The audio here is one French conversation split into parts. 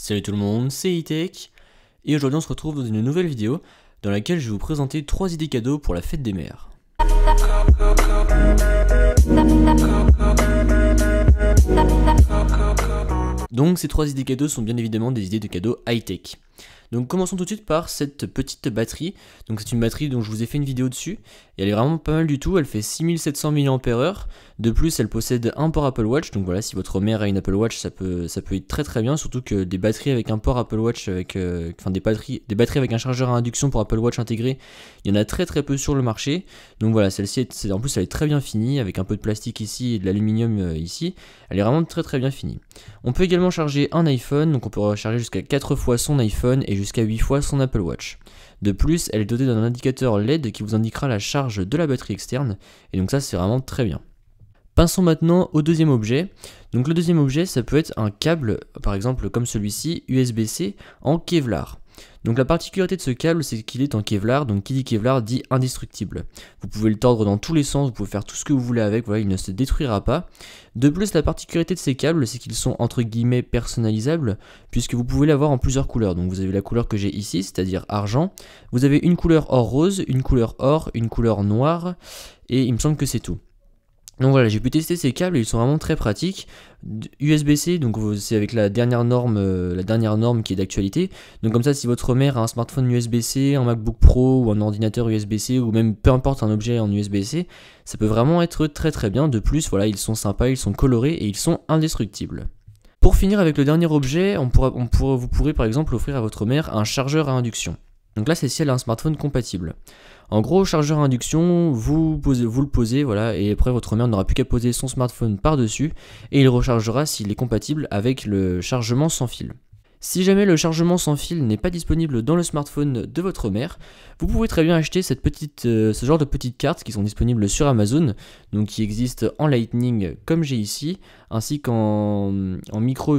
Salut tout le monde, c'est E-Tech, et aujourd'hui on se retrouve dans une nouvelle vidéo dans laquelle je vais vous présenter 3 idées cadeaux pour la fête des mères. Donc ces 3 idées cadeaux sont bien évidemment des idées de cadeaux high-tech. Donc commençons tout de suite par cette petite batterie. Donc c'est une batterie dont je vous ai fait une vidéo dessus, et elle est vraiment pas mal du tout, elle fait 6700 mAh. De plus elle possède un port Apple Watch, donc voilà, si votre mère a une Apple Watch ça peut être très bien, surtout que des batteries avec un port Apple Watch, avec, des batteries avec un chargeur à induction pour Apple Watch intégré, il y en a très peu sur le marché. Donc voilà, celle-ci en plus elle est très bien finie, avec un peu de plastique ici et de l'aluminium ici, elle est vraiment très bien finie. On peut également charger un iPhone, donc on peut recharger jusqu'à 4 fois son iPhone et jusqu'à 8 fois son Apple Watch. De plus, elle est dotée d'un indicateur LED qui vous indiquera la charge de la batterie externe, et donc ça c'est vraiment très bien. Passons maintenant au deuxième objet. Donc le deuxième objet, ça peut être un câble, par exemple comme celui-ci, USB-C en Kevlar. Donc la particularité de ce câble, c'est qu'il est en Kevlar, donc qui dit Kevlar dit indestructible. Vous pouvez le tordre dans tous les sens, vous pouvez faire tout ce que vous voulez avec, voilà, il ne se détruira pas. De plus, la particularité de ces câbles, c'est qu'ils sont entre guillemets personnalisables, puisque vous pouvez l'avoir en plusieurs couleurs. Donc vous avez la couleur que j'ai ici, c'est-à-dire argent. Vous avez une couleur or rose, une couleur or, une couleur noire, et il me semble que c'est tout. Donc voilà, j'ai pu tester ces câbles et ils sont vraiment très pratiques. USB-C, donc c'est avec la dernière norme qui est d'actualité. Donc comme ça, si votre mère a un smartphone USB-C, un MacBook Pro ou un ordinateur USB-C ou même peu importe un objet en USB-C, ça peut vraiment être très bien. De plus, voilà, ils sont sympas, ils sont colorés et ils sont indestructibles. Pour finir avec le dernier objet, vous pourrez par exemple offrir à votre mère un chargeur à induction. Donc là, c'est si elle a un smartphone compatible. En gros, chargeur à induction, vous le posez, voilà, et après votre mère n'aura plus qu'à poser son smartphone par-dessus, et il rechargera s'il est compatible avec le chargement sans fil. Si jamais le chargement sans fil n'est pas disponible dans le smartphone de votre mère, vous pouvez très bien acheter ce genre de petites cartes qui sont disponibles sur Amazon, donc qui existent en Lightning comme j'ai ici, ainsi qu'en micro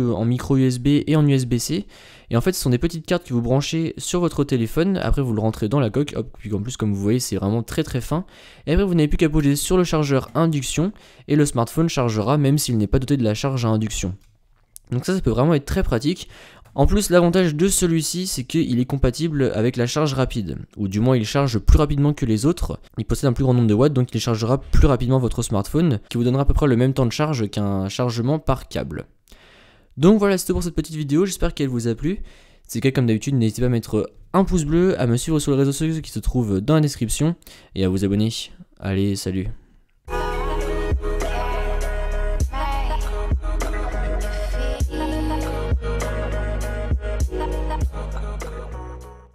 USB et en USB-C. Et en fait, ce sont des petites cartes que vous branchez sur votre téléphone, après vous le rentrez dans la coque, hop, puis en plus comme vous voyez c'est vraiment très fin, et après vous n'avez plus qu'à poser sur le chargeur induction, et le smartphone chargera même s'il n'est pas doté de la charge à induction. Donc ça peut vraiment être très pratique. En plus, l'avantage de celui-ci, c'est qu'il est compatible avec la charge rapide, ou du moins il charge plus rapidement que les autres. Il possède un plus grand nombre de watts, donc il chargera plus rapidement votre smartphone, qui vous donnera à peu près le même temps de charge qu'un chargement par câble. Donc voilà, c'était pour cette petite vidéo, j'espère qu'elle vous a plu. Si c'est le cas, comme d'habitude, n'hésitez pas à mettre un pouce bleu, à me suivre sur les réseaux sociaux qui se trouvent dans la description, et à vous abonner. Allez, salut!